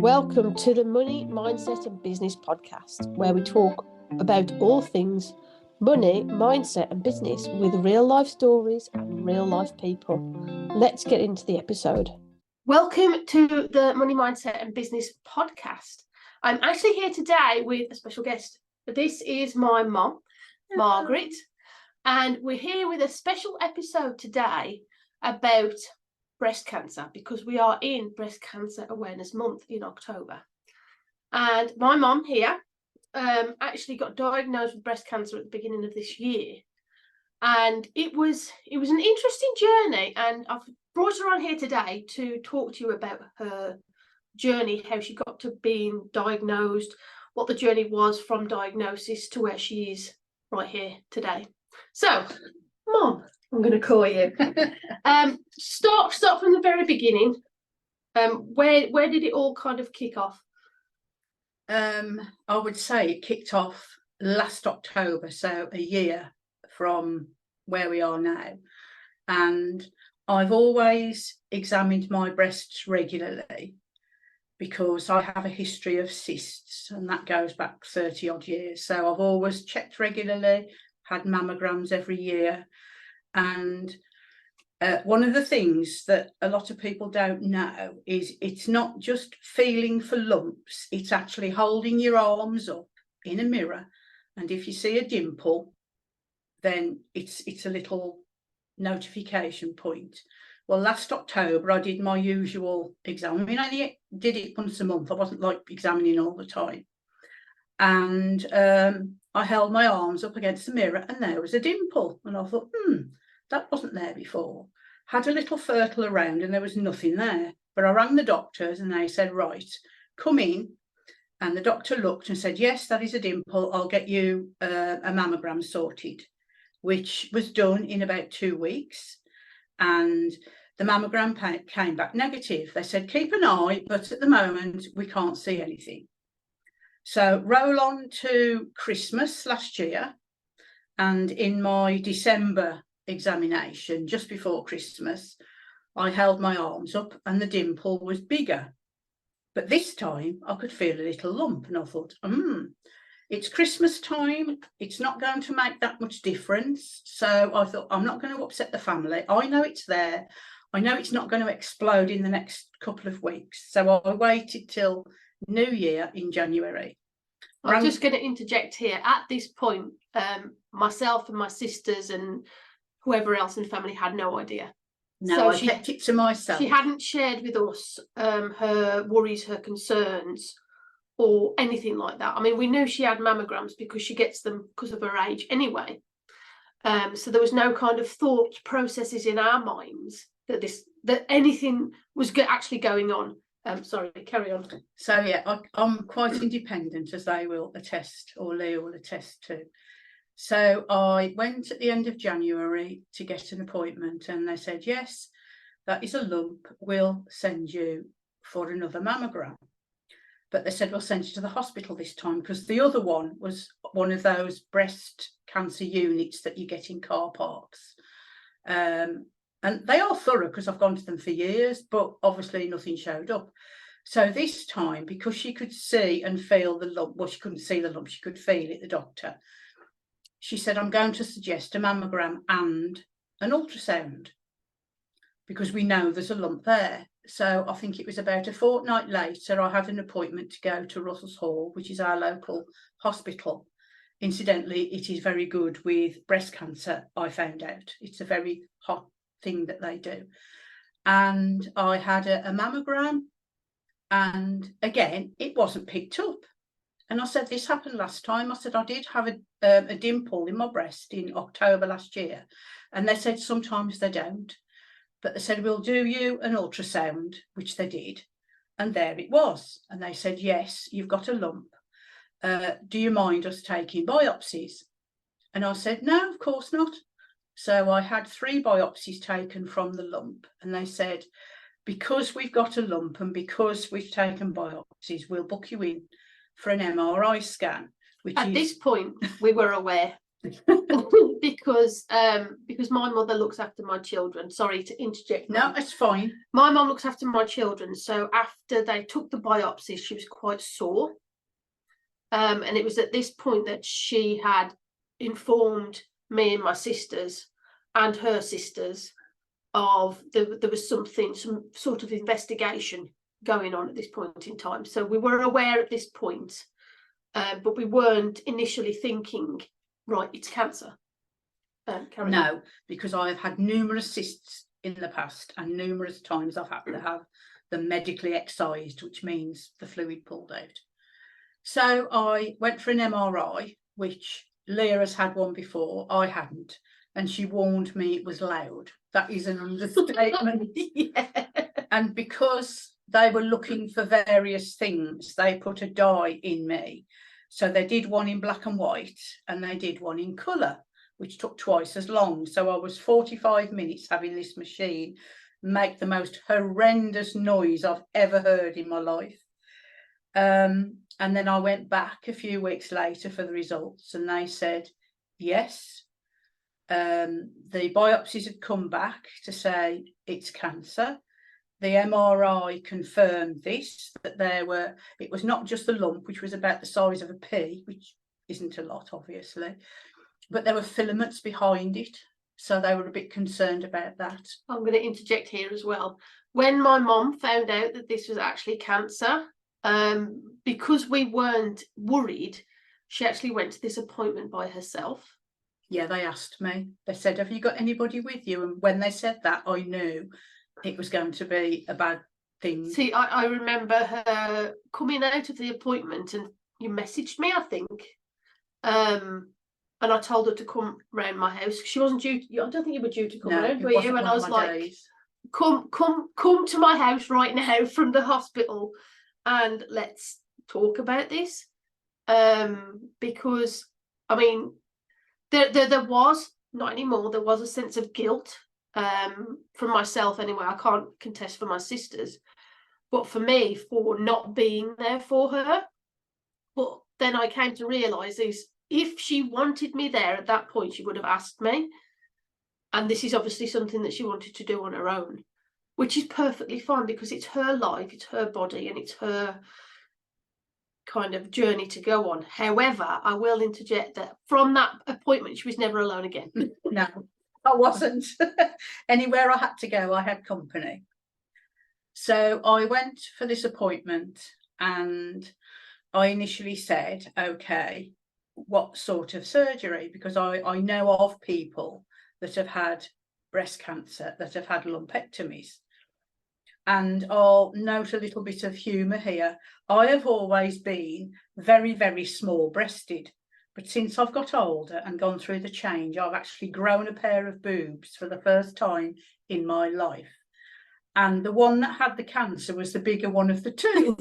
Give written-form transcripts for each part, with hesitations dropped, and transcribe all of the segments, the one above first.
Welcome to the Money, Mindset and Business podcast, where we talk about all things money, mindset and business with real life stories and real life people. Let's get into the episode. Welcome to the Money, Mindset and Business podcast. I'm actually here today with a special guest. This is my mum, Margaret, and we're here with a special episode today about breast cancer, because we are in Breast Cancer Awareness Month in October. And my mum here actually got diagnosed with breast cancer at the beginning of this year. And it was an interesting journey, and I've brought her on here today to talk to you about her journey, how she got to being diagnosed, what the journey was from diagnosis to where she is right here today. So, Mum, I'm going to call you. Start from the very beginning. Where did it all kind of kick off? I would say it kicked off last October, so a year from where we are now. And I've always examined my breasts regularly because I have a history of cysts, and that goes back 30 odd years. So I've always checked regularly, had mammograms every year. And one of the things that a lot of people don't know is it's not just feeling for lumps, it's actually holding your arms up in a mirror, and if you see a dimple, then it's a little notification point. Well, last October I did my usual exam. I mean, I only did it once a month. I wasn't like examining all the time. And I held my arms up against the mirror and there was a dimple, and I thought, that wasn't there before. Had a little fertle around and there was nothing there. But I rang the doctors and they said, right, come in. And the doctor looked and said, yes, that is a dimple. I'll get you a mammogram sorted, which was done in about 2 weeks. And the mammogram came back negative. They said, keep an eye, but at the moment we can't see anything. So roll on to Christmas last year. And in my December examination, just before Christmas, I held my arms up and the dimple was bigger. But this time I could feel a little lump, and I thought, it's Christmas time, it's not going to make that much difference. So I thought, I'm not going to upset the family. I know it's there. I know it's not going to explode in the next couple of weeks. So I waited till New Year in January. I'm just going to interject here. At this point, myself and my sisters and whoever else in the family had no idea. No, I kept it to myself. She hadn't shared with us her worries, her concerns, or anything like that. I mean, we knew she had mammograms because she gets them because of her age anyway. So there was no kind of thought processes in our minds that anything was actually going on. Sorry, carry on. So yeah, I'm quite independent, as they will attest, or Leah will attest to. So I went at the end of January to get an appointment, and they said, yes, that is a lump, we'll send you for another mammogram. But they said, we'll send you to the hospital this time, because the other one was one of those breast cancer units that you get in car parks. And they are thorough because I've gone to them for years, but obviously nothing showed up. So this time, because she could see and feel the lump, well, she couldn't see the lump, she could feel it, the doctor, she said, I'm going to suggest a mammogram and an ultrasound, because we know there's a lump there. So I think it was about a fortnight later, I had an appointment to go to Russell's Hall, which is our local hospital. Incidentally, it is very good with breast cancer, I found out. It's a very hot thing that they do. And I had a mammogram, and again, it wasn't picked up. And I said, this happened last time. I said, I did have a dimple in my breast in October last year. And they said, sometimes they don't. But they said, we'll do you an ultrasound, which they did. And there it was. And they said, yes, you've got a lump. Do you mind us taking biopsies? And I said, no, of course not. So I had 3 biopsies taken from the lump. And they said, because we've got a lump and because we've taken biopsies, we'll book you in for an MRI scan. At this point, we were aware. because my mother looks after my children. Sorry to interject. No, it's fine. My mum looks after my children. So after they took the biopsy, she was quite sore. And it was at this point that she had informed me and my sisters and her sisters of there was some sort of investigation going on at this point in time. So we were aware at this point, but we weren't initially thinking, right, it's cancer. No, because I've had numerous cysts in the past, and numerous times I've had to have them medically excised, which means the fluid pulled out. So I went for an MRI, which Leah has had one before, I hadn't, and she warned me it was loud. That is an understatement. Yeah. And because they were looking for various things, they put a dye in me. So they did one in black and white, and they did one in colour, which took twice as long. So I was 45 minutes having this machine make the most horrendous noise I've ever heard in my life. And then I went back a few weeks later for the results, and they said, yes, the biopsies had come back to say it's cancer. The MRI confirmed this, that it was not just a lump, which was about the size of a pea, which isn't a lot, obviously, but there were filaments behind it. So they were a bit concerned about that. I'm going to interject here as well. When my mum found out that this was actually cancer, because we weren't worried, she actually went to this appointment by herself. Yeah, they asked me. They said, have you got anybody with you? And when they said that, I knew it was going to be a bad thing. See, I remember her coming out of the appointment, and you messaged me, I think. And I told her to come round my house. She wasn't due to, I don't think you were due to come round, were you? And I was like, days. Come to my house right now from the hospital, and let's talk about this. Because I mean, there was, not anymore, there was a sense of guilt from myself anyway. I can't contest for my sisters, but for me, for not being there for her. But then I came to realise is, if she wanted me there at that point, she would have asked me. And this is obviously something that she wanted to do on her own, which is perfectly fine, because it's her life, it's her body, and it's her kind of journey to go on. However, I will interject that from that appointment, she was never alone again. No, I wasn't. Anywhere I had to go, I had company. So I went for this appointment, and I initially said, okay, what sort of surgery? Because I know of people that have had breast cancer, that have had lumpectomies. And I'll note a little bit of humour here. I have always been very, very small breasted, but since I've got older and gone through the change, I've actually grown a pair of boobs for the first time in my life. And the one that had the cancer was the bigger one of the two.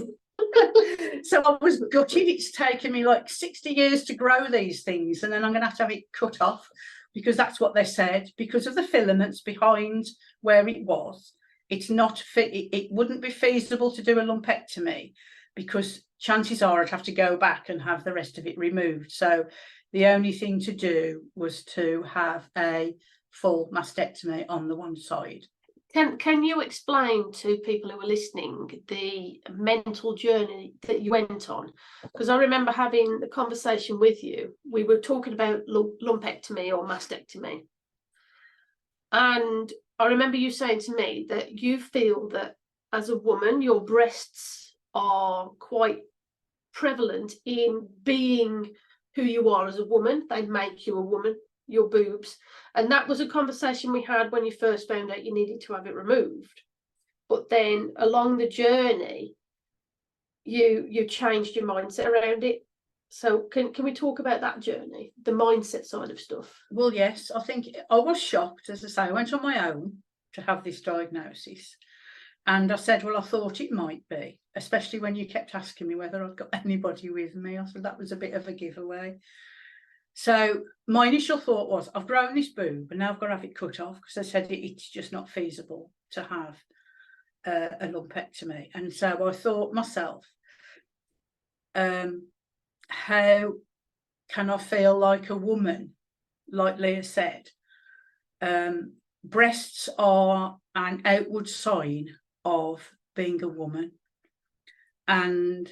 So I was gutted. It's taken me like 60 years to grow these things, and then I'm going to have it cut off, because that's what they said, because of the filaments behind where it was. It's not fit. It wouldn't be feasible to do a lumpectomy, because chances are I'd have to go back and have the rest of it removed. So the only thing to do was to have a full mastectomy on the one side. Can you explain to people who are listening the mental journey that you went on? Because I remember having the conversation with you. We were talking about lumpectomy or mastectomy. And I remember you saying to me that you feel that as a woman, your breasts are quite prevalent in being who you are as a woman. They make you a woman, your boobs. And that was a conversation we had when you first found out you needed to have it removed. But then along the journey, you changed your mindset around it. So can we talk about that journey, the mindset side of stuff? Well, yes, I think I was shocked. As I say, I went on my own to have this diagnosis. And I said, well, I thought it might be, especially when you kept asking me whether I'd got anybody with me. I said that was a bit of a giveaway. So my initial thought was, I've grown this boob and now I've got to have it cut off, because I said it's just not feasible to have a lumpectomy. And so I thought myself, how can I feel like a woman like Leah said, breasts are an outward sign of being a woman. And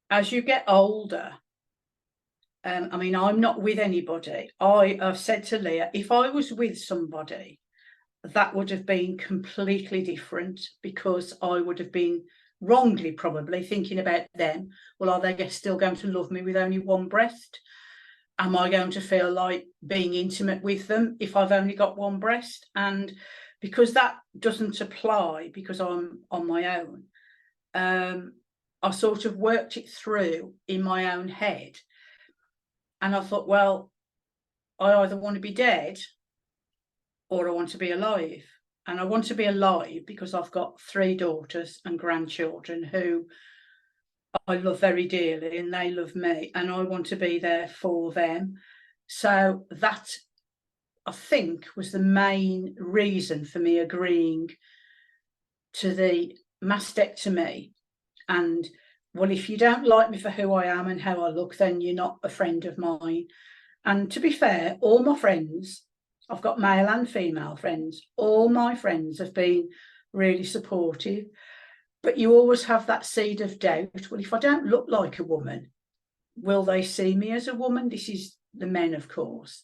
as you get older, I mean, I'm not with anybody. I've said to Leah, if I was with somebody, that would have been completely different, because I would have been wrongly probably thinking about them. Well, are they still going to love me with only one breast? Am I going to feel like being intimate with them if I've only got one breast? And because that doesn't apply, because I'm on my own, I sort of worked it through in my own head. And I thought, well, I either want to be dead or I want to be alive. And I want to be alive because I've got 3 daughters and grandchildren who I love very dearly, and they love me, and I want to be there for them. So that, I think, was the main reason for me agreeing to the mastectomy. And, well, if you don't like me for who I am and how I look, then you're not a friend of mine. And to be fair, all my friends, I've got male and female friends, all my friends have been really supportive. But you always have that seed of doubt. Well, if I don't look like a woman, will they see me as a woman? This is the men, of course.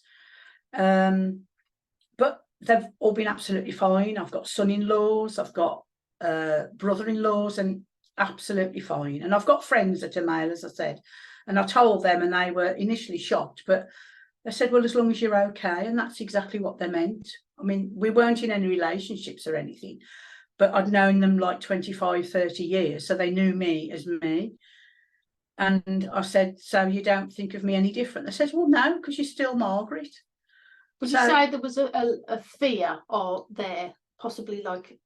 But they've all been absolutely fine. I've got son-in-laws, I've got brother-in-laws, and absolutely fine. And I've got friends that are male, as I said, and I told them, and they were initially shocked, but they said, well, as long as you're okay. And that's exactly what they meant. I mean, we weren't in any relationships or anything, but I'd known them like 25, 30 years, so they knew me as me. And I said, so you don't think of me any different? They said, well, no, because you're still Margaret. Would you say there was a fear, or there possibly like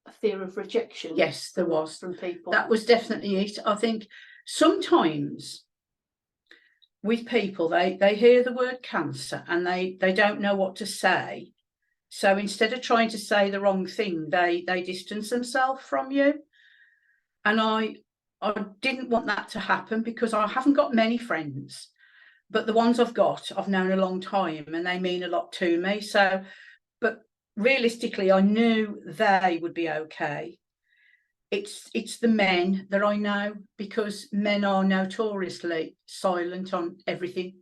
a fear of rejection? Yes, there was. From people. That was definitely it. I think sometimes with people, they hear the word cancer and they don't know what to say. So instead of trying to say the wrong thing, they distance themselves from you. And I didn't want that to happen, because I haven't got many friends, but the ones I've got, I've known a long time, and they mean a lot to me. So, but realistically, I knew they would be okay. It's the men that I know, because men are notoriously silent on everything.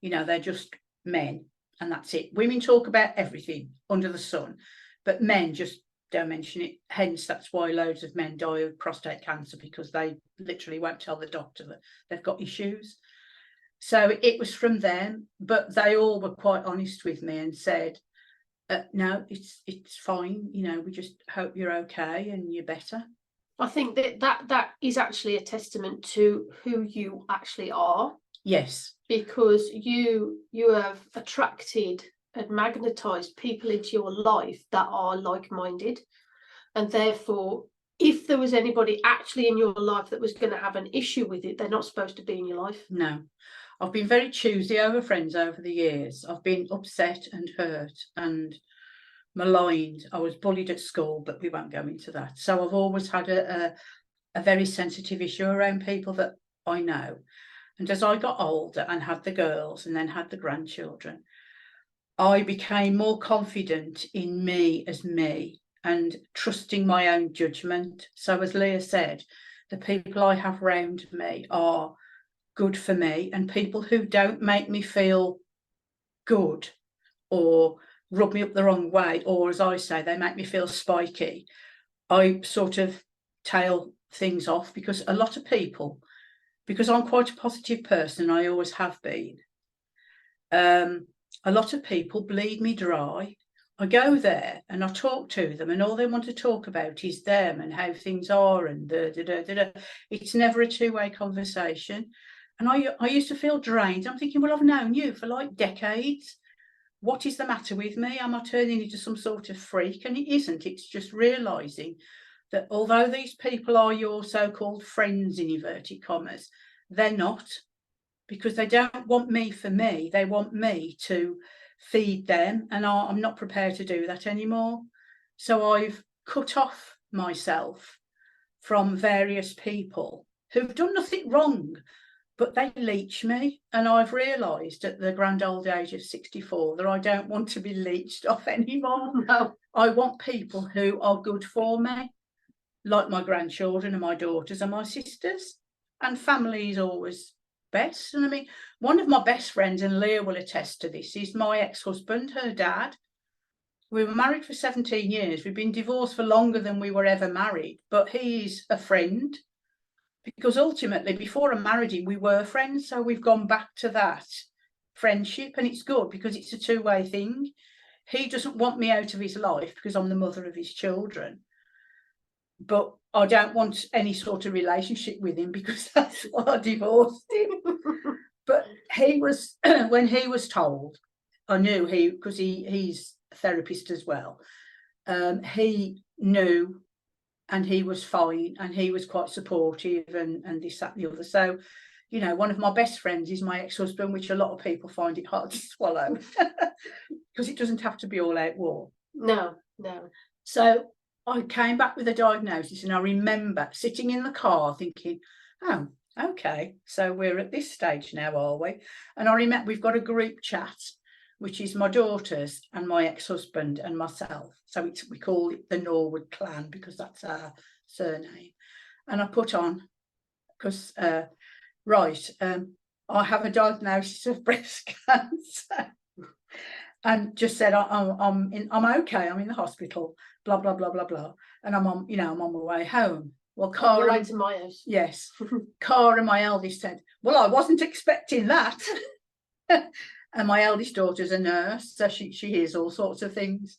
You know, they're just men, and that's it. Women talk about everything under the sun, but men just don't mention it. Hence, that's why loads of men die of prostate cancer, because they literally won't tell the doctor that they've got issues. So it was from them, but they all were quite honest with me and said, no, it's fine. You know, we just hope you're okay and you're better. I think that is actually a testament to who you actually are. Yes. Because you have attracted and magnetized people into your life that are like-minded, and therefore if there was anybody actually in your life that was going to have an issue with it, they're not supposed to be in your life. No, I've been very choosy over friends over the years. I've been upset and hurt and maligned. I was bullied at school, but we won't go into that. So I've always had a very sensitive issue around people that I know. And as I got older and had the girls and then had the grandchildren, I became more confident in me as me and trusting my own judgment. So as Leah said, the people I have around me are good for me, and people who don't make me feel good or rub me up the wrong way, or as I say, they make me feel spiky, I sort of tail things off, because a lot of people, because I'm quite a positive person, I always have been, a lot of people bleed me dry. I go there and I talk to them, and all they want to talk about is them and how things are, and it's never a two-way conversation. And I used to feel drained. I'm thinking, well, I've known you for like decades. What is the matter with me? Am I turning into some sort of freak? And it isn't. It's just realising that although these people are your so-called friends, in inverted commas, they're not, because they don't want me for me. They want me to feed them, and I'm not prepared to do that anymore. So I've cut off myself from various people who've done nothing wrong, but they leech me, and I've realised at the grand old age of 64 that I don't want to be leeched off anymore. No. I want people who are good for me, like my grandchildren and my daughters and my sisters. And family is always best. And I mean, one of my best friends, and Leah will attest to this, is my ex-husband, her dad. We were married for 17 years. We've been divorced for longer than we were ever married, but he's a friend, because ultimately, before I married him, we were friends. So we've gone back to that friendship, and it's good because it's a two-way thing. He doesn't want me out of his life because I'm the mother of his children, but I don't want any sort of relationship with him because that's why I divorced him. But he was, when he was told, I knew because he's a therapist as well, he knew, and he was fine, and he was quite supportive, and this, that, and the other. So, you know, one of my best friends is my ex-husband, which a lot of people find it hard to swallow because it doesn't have to be all out war. No, no. So I came back with a diagnosis, and I remember sitting in the car thinking, oh, okay, so we're at this stage now, are we? And I remember we've got a group chat, which is my daughters and my ex-husband and myself. So we call it the Norwood clan because that's our surname. And I put on, because, I have a diagnosis of breast cancer. And just said, I'm okay, I'm in the hospital, blah, blah, blah, blah, blah. And I'm on my way home. Well, Cara, right to my house. Yes. Cara, my eldest, said, well, I wasn't expecting that. And my eldest daughter's a nurse, so she hears all sorts of things.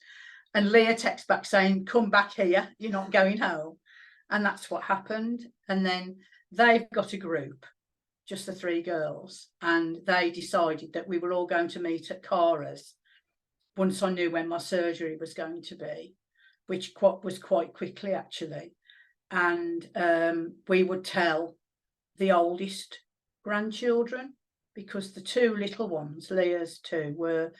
And Leah texts back saying, come back here, you're not going home. And that's what happened. And then they've got a group, just the three girls, and they decided that we were all going to meet at Cara's once I knew when my surgery was going to be, which was quite quickly actually. And we would tell the oldest grandchildren, because the two little ones, Leah's two, were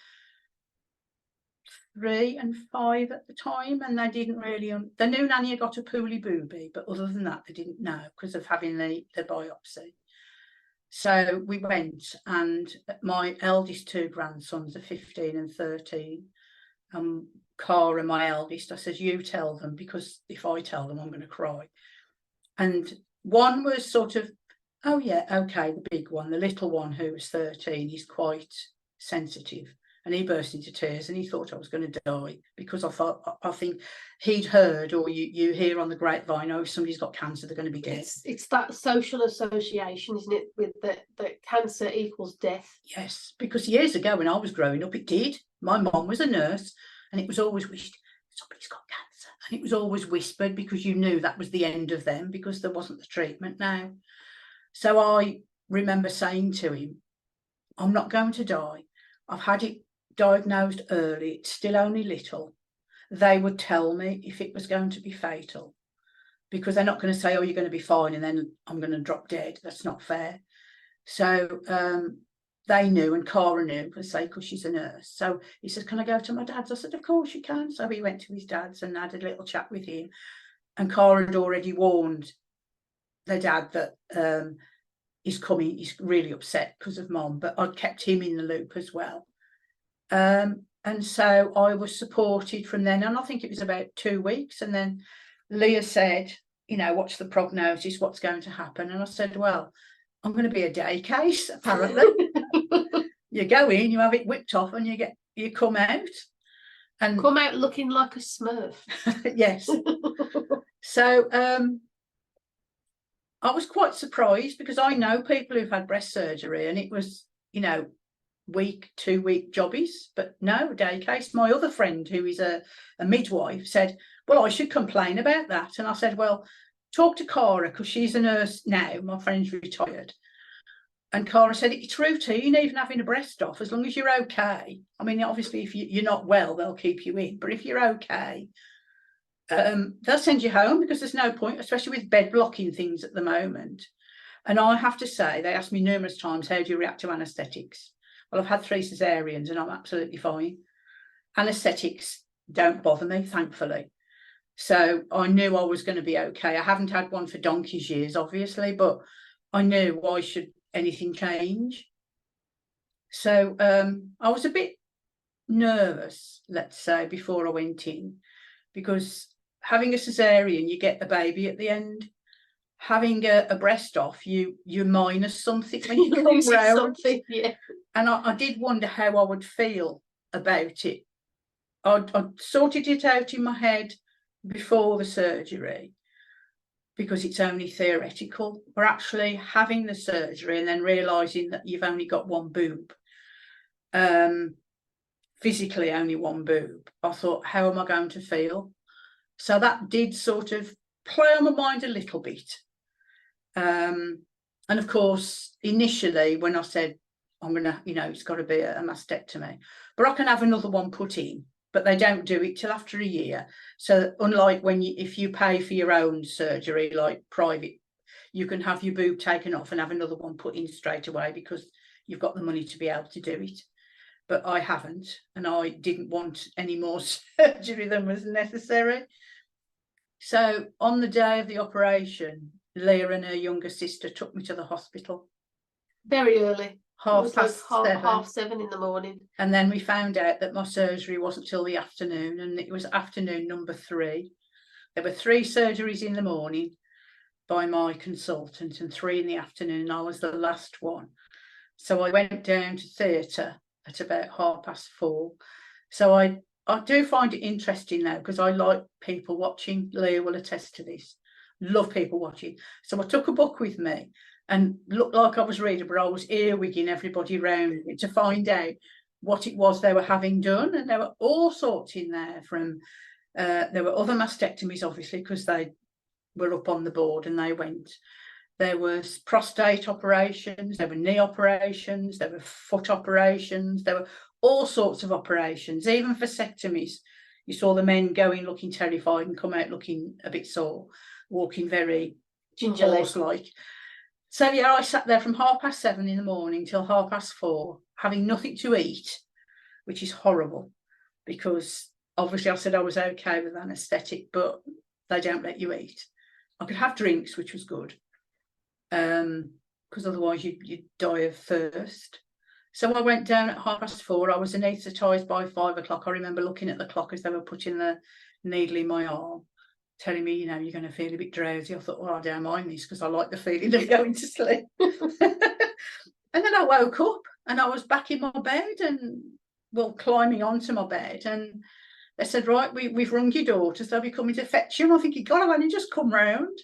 3 and 5 at the time, and they didn't really, they knew Nanny had got a poorly booby, but other than that they didn't know because of having the biopsy. So we went, and my eldest two grandsons are 15 and 13. Cara, my eldest, I said, you tell them, because if I tell them, I'm going to cry. And one was sort of, oh yeah, okay, the big one. The little one, who was 13, he's quite sensitive. And he burst into tears, and he thought I was going to die, because I think he'd heard, or you hear on the grapevine, oh, if somebody's got cancer, they're going to be dead. It's that social association, isn't it, with that cancer equals death. Yes, because years ago when I was growing up, it did. My mum was a nurse, and it was always wished, somebody's got cancer. And it was always whispered, because you knew that was the end of them, because there wasn't the treatment now. So I remember saying to him, I'm not going to die. I've had it diagnosed early, it's still only little. They would tell me if it was going to be fatal, because they're not going to say, oh, you're going to be fine and then I'm going to drop dead. That's not fair. So they knew, and Cara knew, because she's a nurse. So he said, can I go to my dad's? I said, of course you can. So he went to his dad's and had a little chat with him, and Cara had already warned their dad that he's coming, he's really upset because of Mum, but I'd kept him in the loop as well. And so I was supported from then, and I think it was about 2 weeks. And then Leah said, you know, what's the prognosis, what's going to happen? And I said, well, I'm going to be a day case, apparently. You go in, you have it whipped off, and you come out. And come out looking like a Smurf. Yes. So I was quite surprised, because I know people who've had breast surgery and it was, you know, 2-week jobbies, but no, a day case. My other friend, who is a midwife, said, well, I should complain about that. And I said, well, talk to Cara, because she's a nurse now. My friend's retired. And Cara said, it's routine, even having a breast off, as long as you're okay. I mean, obviously, if you're not well, they'll keep you in. But if you're okay, they'll send you home, because there's no point, especially with bed blocking things at the moment. And I have to say, they asked me numerous times, how do you react to anaesthetics? Well, I've had 3 cesareans and I'm absolutely fine. Anaesthetics don't bother me, thankfully. So I knew I was going to be okay. I haven't had one for donkey's years, obviously, but I knew I should anything change. So I was a bit nervous, let's say, before I went in, because having a cesarean, you get the baby at the end. Having a breast off, you minus something when you come round. Yeah. And I did wonder how I would feel about it. I'd sorted it out in my head before the surgery, because it's only theoretical. But actually having the surgery and then realising that you've only got one boob, physically only one boob, I thought, how am I going to feel? So that did sort of play on my mind a little bit. And of course, initially when I said, I'm gonna, it's got to be a mastectomy, but I can have another one put in, but they don't do it till after a year. So unlike if you pay for your own surgery, like private, you can have your boob taken off and have another one put in straight away because you've got the money to be able to do it. But I haven't, and I didn't want any more surgery than was necessary. So on the day of the operation, Leah and her younger sister took me to the hospital. Very early. Half past seven. Half 7 in the morning. And then we found out that my surgery wasn't till the afternoon, and it was afternoon number 3. There were 3 surgeries in the morning by my consultant and 3 in the afternoon. I was the last one. So I went down to theatre at about 4:30. So I do find it interesting now, because I like people watching. Leah will attest to this. Love people watching. So I took a book with me and looked like I was reading, but I was earwigging everybody around me to find out what it was they were having done. And there were all sorts in there from, there were other mastectomies, obviously, because they were up on the board and they went. There was prostate operations, there were knee operations, there were foot operations, there were all sorts of operations, even vasectomies. You saw the men going looking terrified and come out looking a bit sore, walking very horse-like. So yeah, I sat there from 7:30 in the morning till 4:30, having nothing to eat, which is horrible, because obviously I said I was okay with anaesthetic, but they don't let you eat. I could have drinks, which was good, because otherwise you'd die of thirst. So I went down at 4:30. I was anaesthetised by 5 o'clock. I remember looking at the clock as they were putting the needle in my arm, telling me, you're going to feel a bit drowsy. I thought, well, I don't mind this, because I like the feeling of going to sleep. And then I woke up and I was back in my bed and, climbing onto my bed. And they said, right, we've rung your daughters. They'll be coming to fetch you. And I think, God, I've only just come round.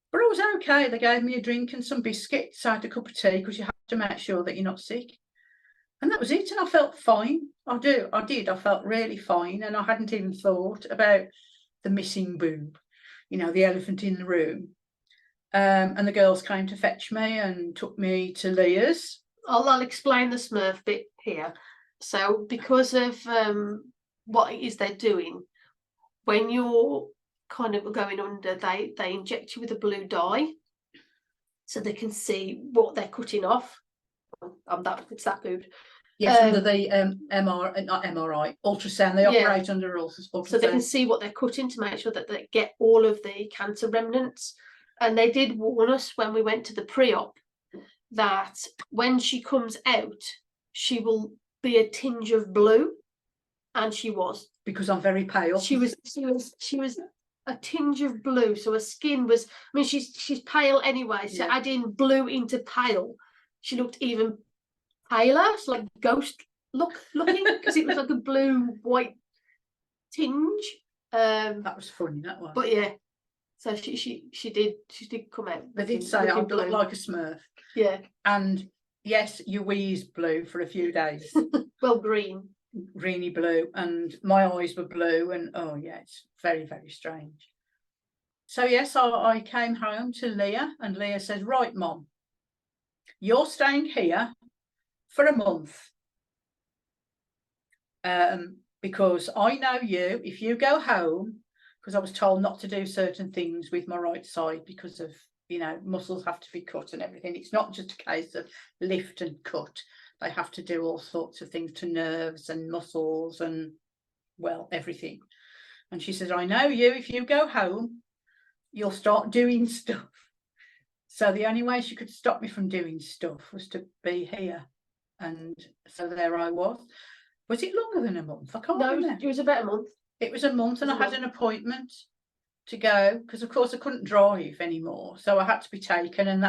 But I was okay. They gave me a drink and some biscuits. I had a cup of tea, because you have to make sure that you're not sick. And that was it. And I felt fine. I did. I felt really fine. And I hadn't even thought about the missing boob, the elephant in the room. And the girls came to fetch me and took me to Leah's. I'll explain the Smurf bit here. So because of what it is they're doing, when you're kind of going under, they inject you with a blue dye so they can see what they're cutting off. It's that boob. Yes, under the not MRI, ultrasound. They operate under ultrasound. So they can see what they're cutting to make sure that they get all of the cancer remnants. And they did warn us when we went to the pre-op that when she comes out, she will be a tinge of blue. And she was. Because I'm very pale. She was a tinge of blue. So her skin was, she's pale anyway. So adding blue into pale, she looked even paler. It's like ghost looking, because it was like a blue white tinge. That was funny, that was. But yeah, so she did come out. They did say I looked like a Smurf. Yeah. And yes, your wheeze blue for a few days. Well, greeny blue, and my eyes were blue, and oh yeah, it's very, very strange. So yes, I came home to Leah, and Leah says, right, Mom, you're staying here for a month, because I know you, if you go home, because I was told not to do certain things with my right side because of, muscles have to be cut and everything. It's not just a case of lift and cut. They have to do all sorts of things to nerves and muscles and, everything. And she says, I know you, if you go home, you'll start doing stuff. So the only way she could stop me from doing stuff was to be here. And so there I was. Was it longer than a month? I can't remember. It was about a month. It was a month, and I had an appointment to go because, of course, I couldn't drive anymore. So I had to be taken, and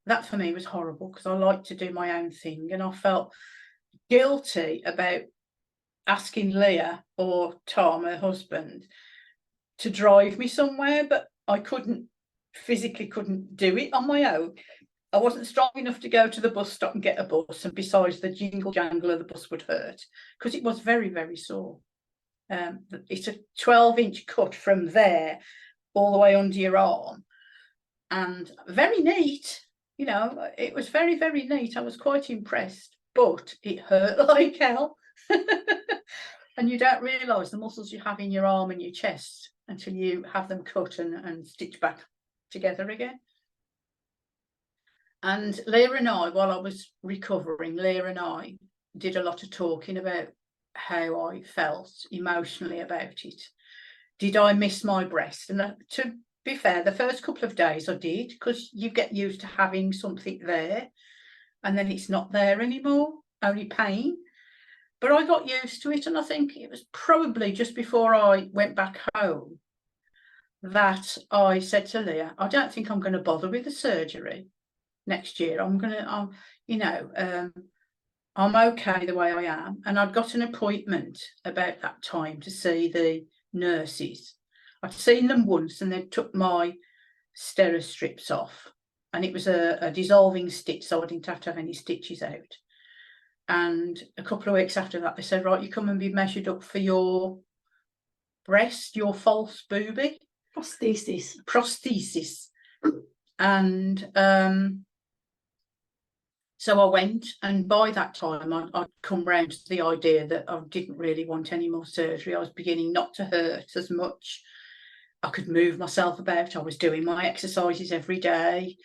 that for me was horrible because I like to do my own thing, and I felt guilty about asking Leah or Tom, her husband, to drive me somewhere, but I physically couldn't do it on my own. I wasn't strong enough to go to the bus stop and get a bus, and besides, the jingle jangle of the bus would hurt because it was very, very sore. It's a 12-inch cut from there all the way under your arm, and very neat. You know, it was very, very neat. I was quite impressed, but it hurt like hell. And you don't realise the muscles you have in your arm and your chest until you have them cut and stitched back together again. And Leah and I, while I was recovering, Leah and I did a lot of talking about how I felt emotionally about it. Did I miss my breast? And to be fair, the first couple of days I did, because you get used to having something there and then it's not there anymore, only pain. But I got used to it, and I think it was probably just before I went back home that I said to Leah, I don't think I'm going to bother with the surgery next year. I'm okay the way I am. And I'd got an appointment about that time to see the nurses. I'd seen them once, and they took my steri strips off, and it was a dissolving stitch, so I didn't have to have any stitches out. And a couple of weeks after that, they said, right, you come and be measured up for your breast, your false boobie. Prosthesis. And so I went, and by that time I'd come round to the idea that I didn't really want any more surgery. I was beginning not to hurt as much. I could move myself about. I was doing my exercises every day,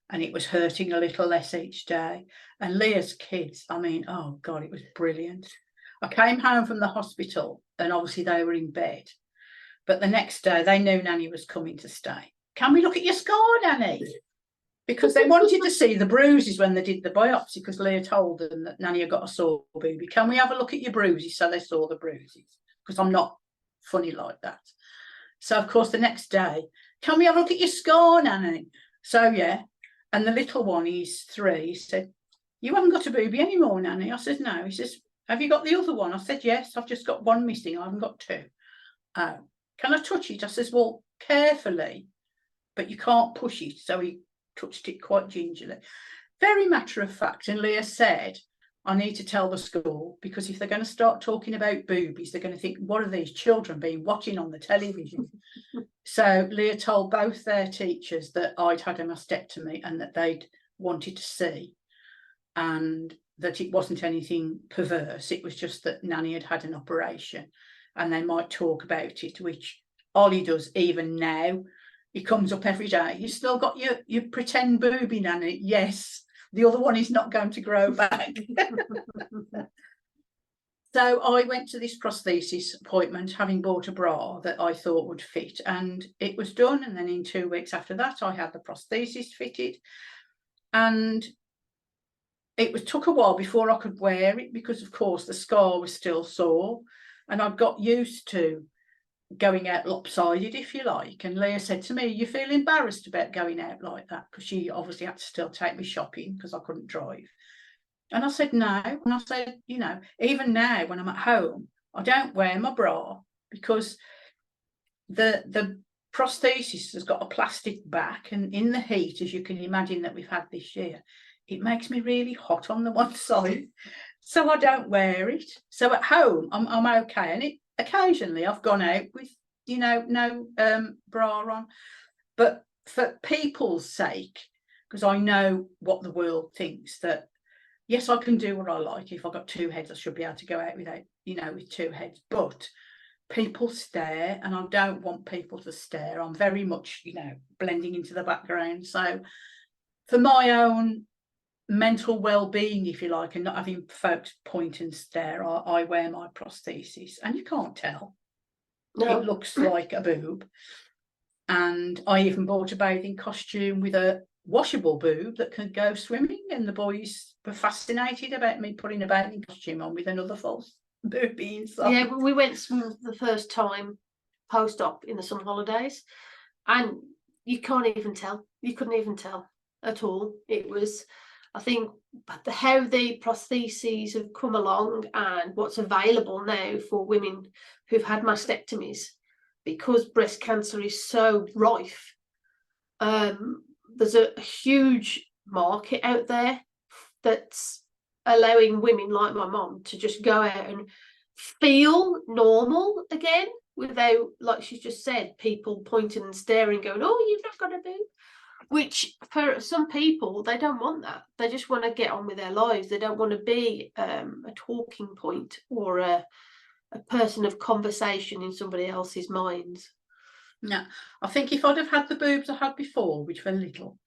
and it was hurting a little less each day. And Leah's kids, I mean, oh God, it was brilliant. I came home from the hospital, and obviously they were in bed. But the next day, they knew Nanny was coming to stay. Can we look at your scar, Nanny? Because they wanted to see the bruises when they did the biopsy, because Leah told them that Nanny had got a sore boobie. Can we have a look at your bruises? So they saw the bruises, because I'm not funny like that. So, of course, the next day, can we have a look at your scar, Nanny? So, yeah. And the little one, he's 3, he said, you haven't got a boobie anymore, Nanny. I said, no. He says, have you got the other one? I said, yes, I've just got one missing. I haven't got 2. Oh, can I touch it? I says, well, carefully, but you can't push it. So he touched it quite gingerly. Very matter of fact. And Leah said, I need to tell the school, because if they're going to start talking about boobies, they're going to think, what are these children being watching on the television? So Leah told both their teachers that I'd had a mastectomy and that they'd wanted to see, and that it wasn't anything perverse. It was just that Nanny had had an operation, and they might talk about it, which Ollie does even now. He comes up every day. You still got your pretend boobie, Nanny? Yes. The other one is not going to grow back. So I went to this prosthesis appointment, having bought a bra that I thought would fit, and it was done. And then in 2 weeks after that, I had the prosthesis fitted, and it took a while before I could wear it, because, of course, the scar was still sore, and I'd got used to going out lopsided, if you like. And Leah said to me, you feel embarrassed about going out like that? Because she obviously had to still take me shopping because I couldn't drive. And I said, no. And I said, you know, even now when I'm at home, I don't wear my bra, because the prosthesis has got a plastic back, and in the heat, as you can imagine that we've had this year, it makes me really hot on the one side. So I don't wear it. So at home, I'm okay. And occasionally I've gone out with, you know, no bra on. But for people's sake, because I know what the world thinks, that yes, I can do what I like. If I've got 2 heads, I should be able to go out without, you know, with 2 heads. But people stare, and I don't want people to stare. I'm very much, you know, blending into the background. So for my own mental well-being, if you like, and not having folks point and stare, I wear my prosthesis, and you can't tell. No. It looks like a boob. And I even bought a bathing costume with a washable boob that can go swimming, and the boys were fascinated about me putting a bathing costume on with another false boobie inside. Yeah, we went swimming for the first time post-op in the summer holidays, and you can't even tell. You couldn't even tell at all. It was, I think, how the prostheses have come along and what's available now for women who've had mastectomies, because breast cancer is so rife. There's a huge market out there that's allowing women like my mom to just go out and feel normal again, without, like she's just said, people pointing and staring, going, "Oh, you've not got a boob." Which for some people, they don't want that. They just want to get on with their lives. They don't want to be a talking point or a person of conversation in somebody else's minds. No, I think if I'd have had the boobs I had before, which were little,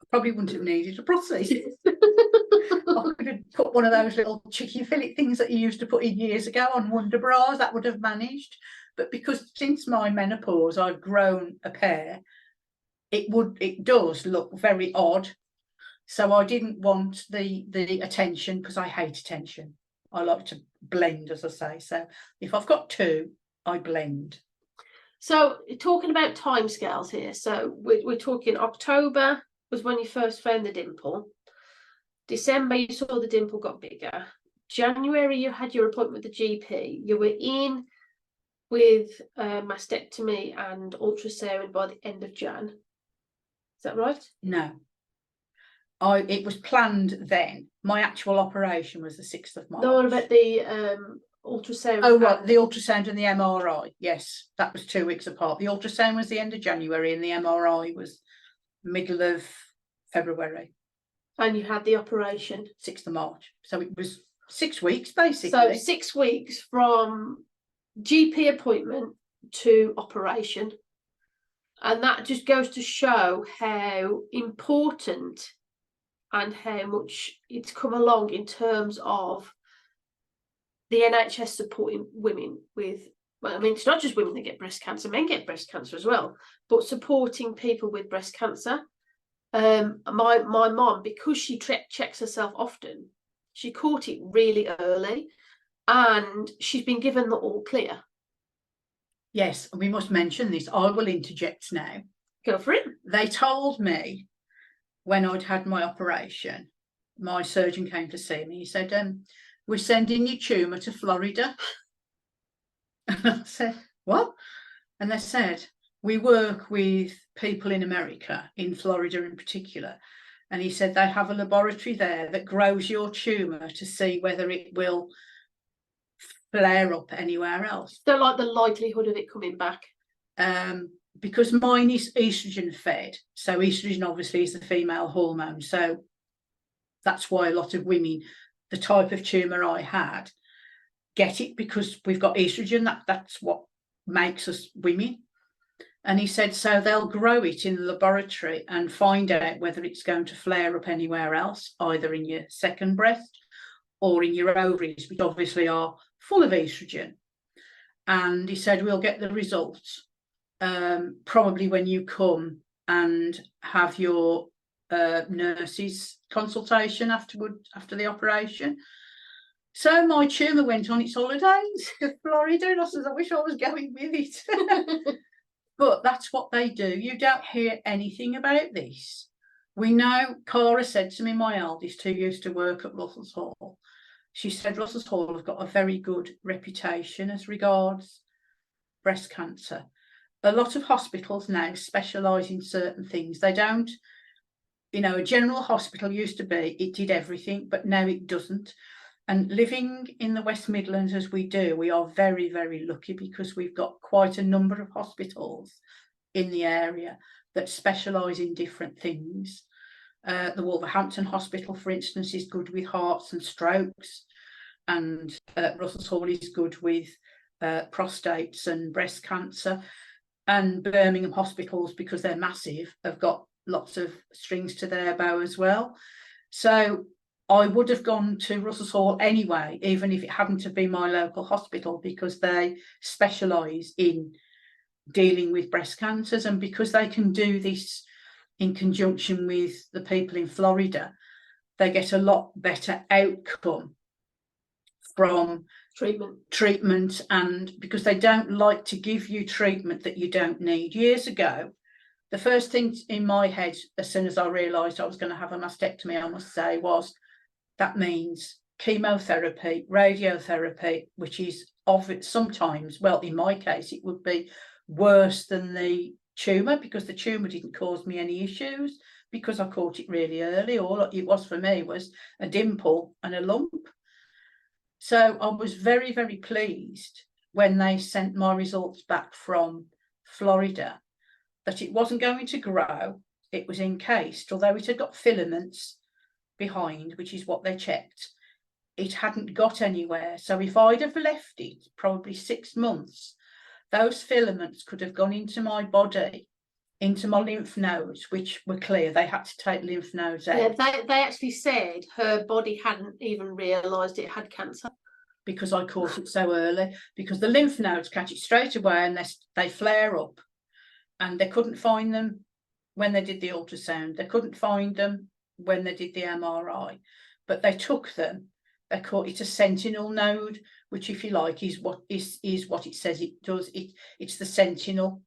I probably wouldn't have needed a prosthesis. I could have put one of those little chicken fillet things that you used to put in years ago on Wonder Bras. That would have managed. But because since my menopause I've grown a pair, it does look very odd. So I didn't want the attention, because I hate attention. I like to blend, as I say. So if I've got two, I blend. So talking about timescales here, so we're talking October was when you first found the dimple. December you saw the dimple got bigger. January you had your appointment with the GP. You were in with mastectomy and ultrasound by the end of Jan. Is that right? No. It was planned then. My actual operation was the 6th of March. No, what about the ultrasound? Oh, right, the ultrasound and the MRI. Yes, that was 2 weeks apart. The ultrasound was the end of January and the MRI was middle of February. And you had the operation? 6th of March. So it was 6 weeks, basically. So 6 weeks from GP appointment to operation. And that just goes to show how important and how much it's come along in terms of the NHS supporting women with, well, I mean, it's not just women that get breast cancer, men get breast cancer as well, but supporting people with breast cancer. My mom, because she checks herself often, she caught it really early, and she's been given the all clear. Yes, we must mention this. I will interject now. Go for it. They told me when I'd had my operation, my surgeon came to see me. He said, "We're sending your tumour to Florida." And I said, "What?" And they said, "We work with people in America, in Florida in particular." And he said they have a laboratory there that grows your tumour to see whether it will flare up anywhere else. Don't like the likelihood of it coming back. Because mine is estrogen fed. So estrogen obviously is the female hormone. So that's why a lot of women, the type of tumour I had, get it because we've got estrogen. That's what makes us women. And he said, so they'll grow it in the laboratory and find out whether it's going to flare up anywhere else, either in your second breast or in your ovaries, which obviously are full of estrogen. And he said, we'll get the results probably when you come and have your nurse's consultation after the operation. So my tumour went on its holidays to Florida, and I said, I wish I was going with it. But that's what they do. You don't hear anything about this. We know, Cara said to me, my eldest, who used to work at Russell's Hall, she said Russell's Hall have got a very good reputation as regards breast cancer. A lot of hospitals now specialise in certain things. They don't, a general hospital used to be, it did everything, but now it doesn't. And living in the West Midlands as we do, we are very, very lucky because we've got quite a number of hospitals in the area that specialise in different things. The Wolverhampton Hospital, for instance, is good with hearts and strokes, and Russell's Hall is good with prostates and breast cancer. And Birmingham hospitals, because they're massive, have got lots of strings to their bow as well. So I would have gone to Russell's Hall anyway, even if it hadn't have been my local hospital, because they specialise in dealing with breast cancers, and because they can do this in conjunction with the people in Florida, they get a lot better outcome from treatment, and because they don't like to give you treatment that you don't need. Years ago, the first thing in my head, as soon as I realised I was going to have a mastectomy, I must say, was that means chemotherapy, radiotherapy, which is of it sometimes, well, in my case, it would be worse than the tumour, because the tumour didn't cause me any issues because I caught it really early. All it was for me was a dimple and a lump. So I was very, very pleased when they sent my results back from Florida that it wasn't going to grow, it was encased, although it had got filaments behind, which is what they checked. It hadn't got anywhere. So if I'd have left it probably 6 months, those filaments could have gone into my body, into my lymph nodes, which were clear. They had to take lymph nodes out. Yeah, they actually said her body hadn't even realised it had cancer. Because I caught it so early, because the lymph nodes catch it straight away and they flare up, and they couldn't find them when they did the ultrasound. They couldn't find them when they did the MRI, but they took them. They caught it a sentinel node, which, if you like, is what it says it does. It's the sentinel.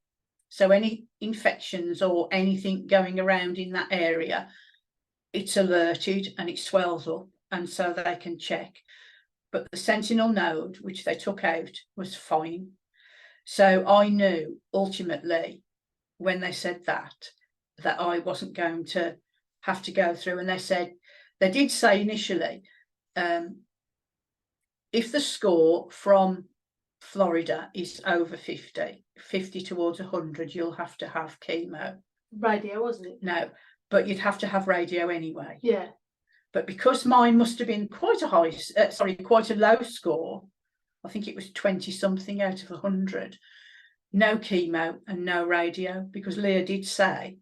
So any infections or anything going around in that area, it's alerted and it swells up, and so they can check. But the sentinel node, which they took out, was fine. So I knew ultimately, when they said that I wasn't going to have to go through. And they did say initially, if the score from Florida is over 50 towards 100, you'll have to have chemo. Radio, wasn't it? No, but you'd have to have radio anyway. Yeah. But because mine must have been quite a low score, I think it was 20 something out of 100, no chemo and no radio, because Leah did say,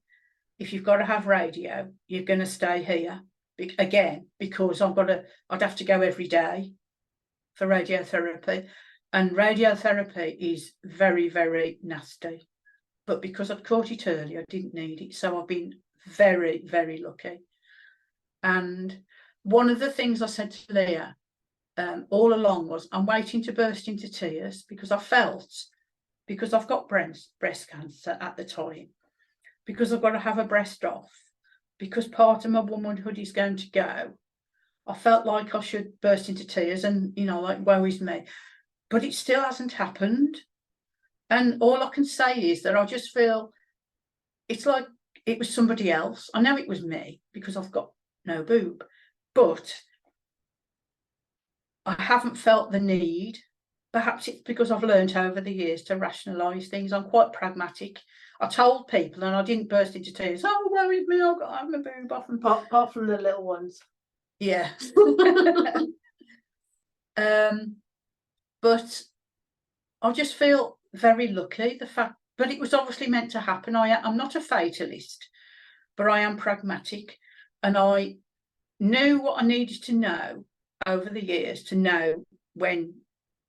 if you've got to have radio, you're going to stay here again, because I'd have to go every day for radiotherapy, and radiotherapy is very, very nasty. But because I'd caught it early, I didn't need it. So I've been very, very lucky. And one of the things I said to Leah all along was, I'm waiting to burst into tears, because I felt, because I've got breast cancer at the time, because I've got to have a breast off, because part of my womanhood is going to go, I felt like I should burst into tears and, like, woe is me. But it still hasn't happened. And all I can say is that I just feel it's like it was somebody else. I know it was me because I've got no boob, but I haven't felt the need. Perhaps it's because I've learned over the years to rationalise things. I'm quite pragmatic. I told people, and I didn't burst into tears. Oh, woe is me, I've got to have my boob off. And apart from the little ones. Yeah. But I just feel very lucky, but it was obviously meant to happen. I'm not a fatalist, but I am pragmatic, and I knew what I needed to know over the years to know when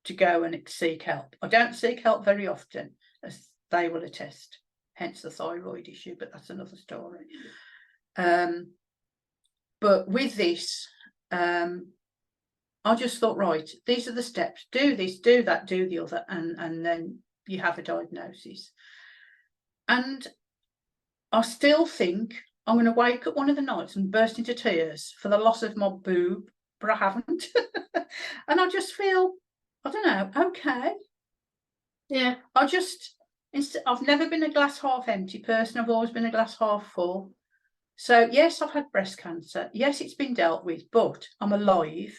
to go and seek help. I don't seek help very often, as they will attest, hence the thyroid issue, but that's another story. But with this, I just thought, right, these are the steps. Do this, do that, do the other, and then you have a diagnosis. And I still think I'm going to wake up one of the nights and burst into tears for the loss of my boob, but I haven't. And I just feel, I don't know, okay. Yeah. I've never been a glass half empty person. I've always been a glass half full. So yes, I've had breast cancer. Yes, it's been dealt with, but I'm alive.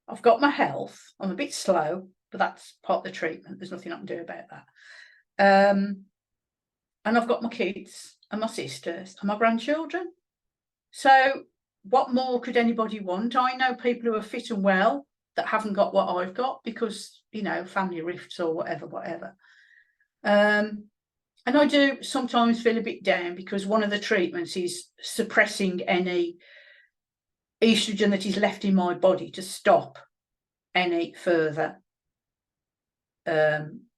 I've got my health. I'm a bit slow, but that's part of the treatment. There's nothing I can do about that. And I've got my kids and my sisters and my grandchildren. So what more could anybody want? I know people who are fit and well that haven't got what I've got because, family rifts or whatever. And I do sometimes feel a bit down because one of the treatments is suppressing any estrogen that is left in my body to stop any further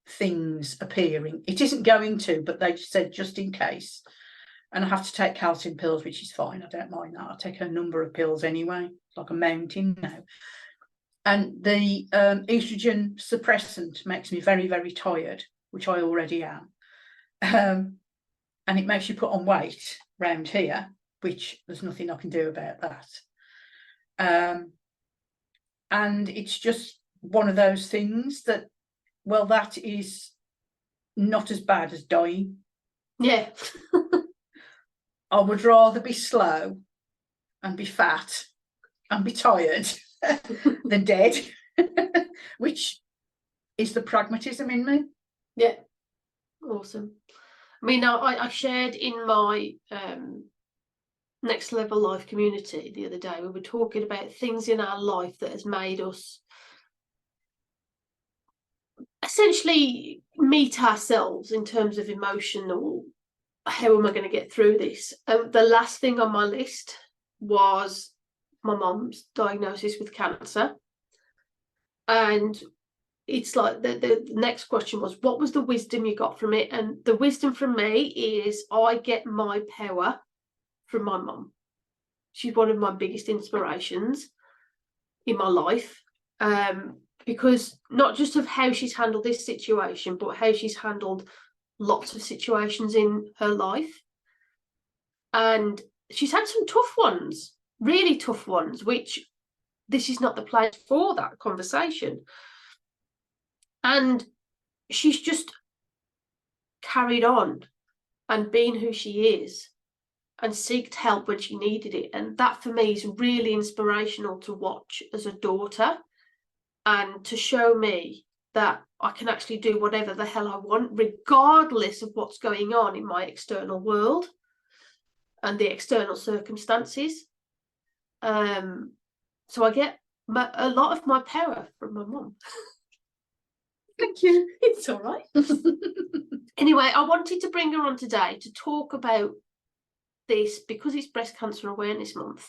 things appearing. It isn't going to, but they said just in case. and I have to take calcium pills, which is fine. I don't mind that. I take a number of pills anyway, like a mountain now. And the estrogen suppressant makes me very, very tired, which I already am. And it makes you put on weight round here, which there's nothing I can do about that. And it's just one of those things that, well, that is not as bad as dying. Yeah. I would rather be slow and be fat and be tired than dead, which is the pragmatism in me. Yeah. Awesome. I mean, I shared in my Next Level Life community the other day, we were talking about things in our life that has made us essentially meet ourselves in terms of emotional, how am I going to get through this? The last thing on my list was my mum's diagnosis with cancer. And it's like the next question was, what was the wisdom you got from it? And the wisdom from me is I get my power from my mum. She's one of my biggest inspirations in my life, because not just of how she's handled this situation, but how she's handled lots of situations in her life. And she's had some tough ones, really tough ones, which this is not the place for that conversation. And she's just carried on and been who she is and sought help when she needed it. And that for me is really inspirational to watch as a daughter, and to show me that I can actually do whatever the hell I want, regardless of what's going on in my external world and the external circumstances. So I get a lot of my power from my mum. Thank you. It's all right. Anyway, I wanted to bring her on today to talk about this because it's Breast Cancer Awareness Month,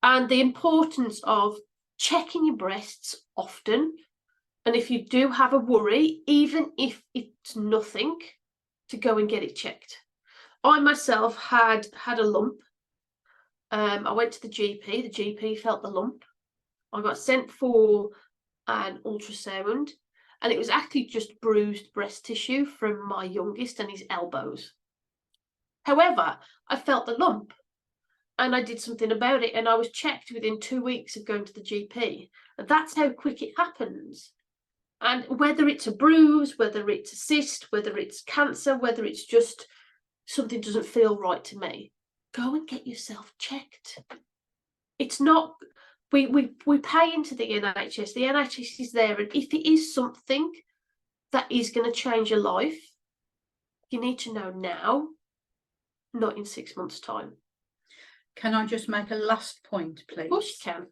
and the importance of checking your breasts often. And if you do have a worry, even if it's nothing, to go and get it checked. I myself had a lump. I went to the GP. The GP felt the lump. I got sent for an ultrasound, and it was actually just bruised breast tissue from my youngest and his elbows. However, I felt the lump and I did something about it, and I was checked within 2 weeks of going to the GP. And that's how quick it happens. And whether it's a bruise, whether it's a cyst, whether it's cancer, whether it's just something doesn't feel right to me, go and get yourself checked. It's not, we pay into the NHS. The NHS is there, and if it is something that is going to change your life, you need to know now, not in 6 months' time. Can I just make a last point, please? Of course you can.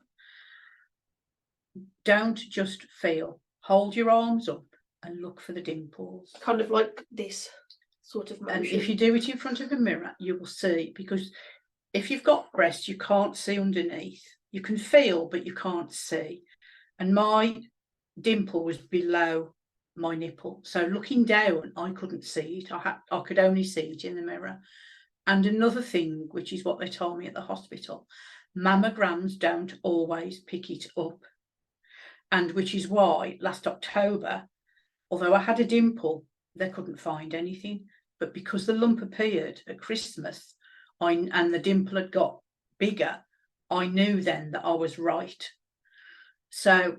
Don't just feel. Hold your arms up and look for the dimples. Kind of like this sort of motion. And if you do it in front of a mirror, you will see, because if you've got breasts, you can't see underneath. You can feel, but you can't see. And my dimple was below my nipple. So looking down, I couldn't see it. I could only see it in the mirror. And another thing, which is what they told me at the hospital, mammograms don't always pick it up. And which is why last October, although I had a dimple, they couldn't find anything. But because the lump appeared at Christmas and the dimple had got bigger, I knew then that I was right. So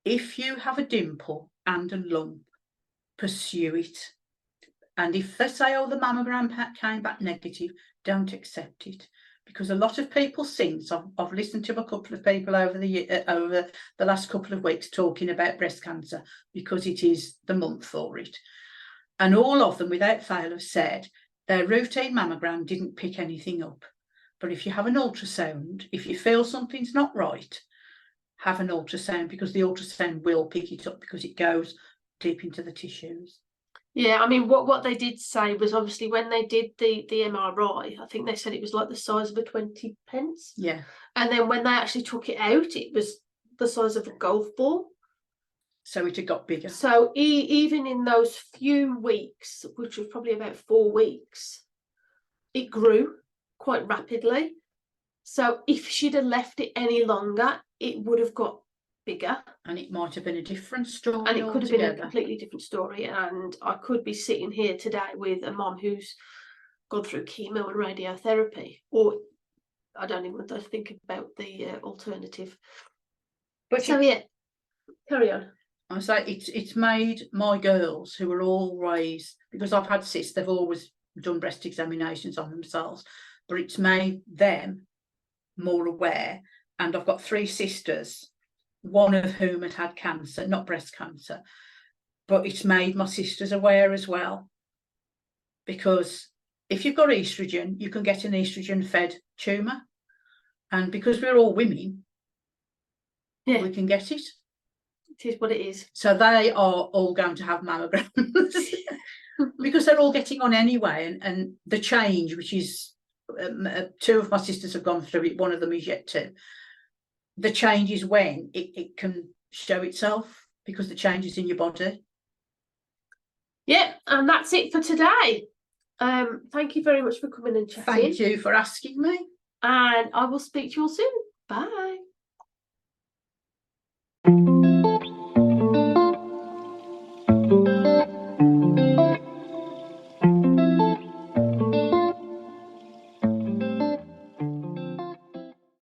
if you have a dimple and a lump, pursue it. And if they say, oh, the mammogram came back negative, don't accept it. Because a lot of people since, I've listened to a couple of people over the last couple of weeks talking about breast cancer, because it is the month for it. And all of them, without fail, have said their routine mammogram didn't pick anything up. But if you have an ultrasound, if you feel something's not right, have an ultrasound, because the ultrasound will pick it up, because it goes deep into the tissues. Yeah, I mean, what they did say was, obviously when they did the MRI, I think they said it was like the size of a 20 pence. Yeah. And then when they actually took it out, it was the size of a golf ball. So it had got bigger. So even in those few weeks, which was probably about 4 weeks, it grew quite rapidly. So if she'd have left it any longer, it would have got bigger. And it might have been a different story. And it could have been a altogether. completely different story. And I could be sitting here today with a mum who's gone through chemo and radiotherapy, or I don't even want to think about the alternative. But so yeah, carry on. I say it's made my girls, who are all raised, because I've had cysts, they've always done breast examinations on themselves, but it's made them more aware. And I've got 3 sisters, one of whom had cancer, not breast cancer, but it's made my sisters aware as well. Because if you've got estrogen, you can get an estrogen fed tumour, and because we're all women, we can get it. It is what it is. So they are all going to have mammograms because they're all getting on anyway. And the change, which is 2 of my sisters have gone through it, one of them is yet to. The change is when it can show itself, because the change is in your body. Yeah, and that's it for today. Thank you very much for coming and chatting. Thank you for asking me. And I will speak to you all soon. Bye.